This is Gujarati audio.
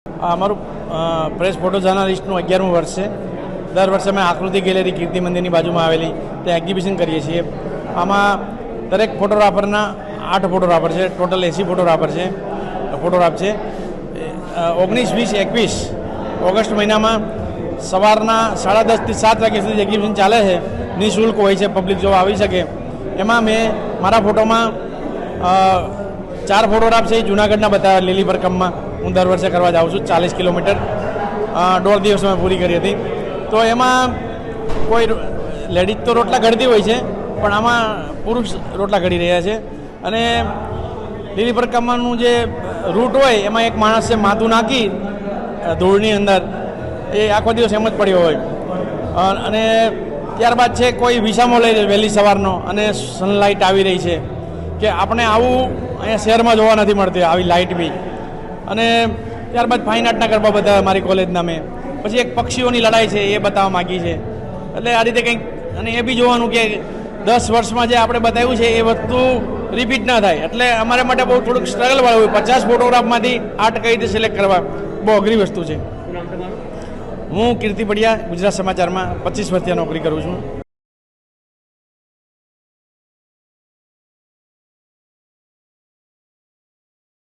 અમારું પ્રેસ ફોટો જર્નાલિસ્ટનું 11મું વર્ષ છે. દર વર્ષે અમે આકૃતિ ગેલેરી કીર્તિ મંદિરની બાજુમાં આવેલી ત્યાં એક્ઝિબિશન કરીએ છીએ. આમાં દરેક ફોટોગ્રાફરના 8 ફોટોગ્રાફર છે, ટોટલ 80 ફોટોગ્રાફ છે. 19, 20, 21 ઓગસ્ટ મહિનામાં સવારના 10:30 થી 7 વાગ્યા સુધી એક્ઝિબિશન ચાલે છે. નિઃશુલ્ક હોય છે, પબ્લિક જોવા આવી શકે. એમાં મેં મારા ફોટોમાં 4 ફોટોગ્રાફ છે એ જૂનાગઢના બતાવ્યા લીલી ભરકમમાં. હું દર વર્ષે કરવા જાઉં છું. 40 કિલોમીટર 1.5 દિવસમાં પૂરી કરી હતી. તો એમાં કોઈ લેડીઝ તો રોટલા ઘડતી હોય છે, પણ આમાં પુરુષ રોટલા ઘડી રહ્યા છે. અને લીલી ભરકમનું જે રૂટ હોય એમાં એક માણસ છે માથું નાખી ધૂળની અંદર, એ આખો દિવસ એમ જ પડ્યો હોય. અને ત્યારબાદ છે કોઈ વિસામો લઈ વહેલી સવારનો અને સનલાઇટ આવી રહી છે કે આપણે આવું અહીંયા શહેરમાં જોવા નથી મળતી આવી લાઇટ બી. અને ત્યારબાદ ફાઇન આર્ટના ગરબા બતાવ્યા મારી કોલેજના મેં. પછી એક પક્ષીઓની લડાઈ છે એ બતાવવા માગી છે. એટલે આ રીતે કંઈક, અને એ બી જોવાનું કે 10 વર્ષમાં જે આપણે બતાવ્યું છે એ વસ્તુ રિપીટ ના થાય. એટલે અમારા માટે બહુ થોડુંક સ્ટ્રગલવાળું હોય. 50 ફોટોગ્રાફમાંથી 8 કઈ રીતે સિલેક્ટ કરવા બહુ અઘરી વસ્તુ છે. હું કીર્તિ પડિયા, ગુજરાત સમાચારમાં 25 વર્ષથી નોકરી કરું છું.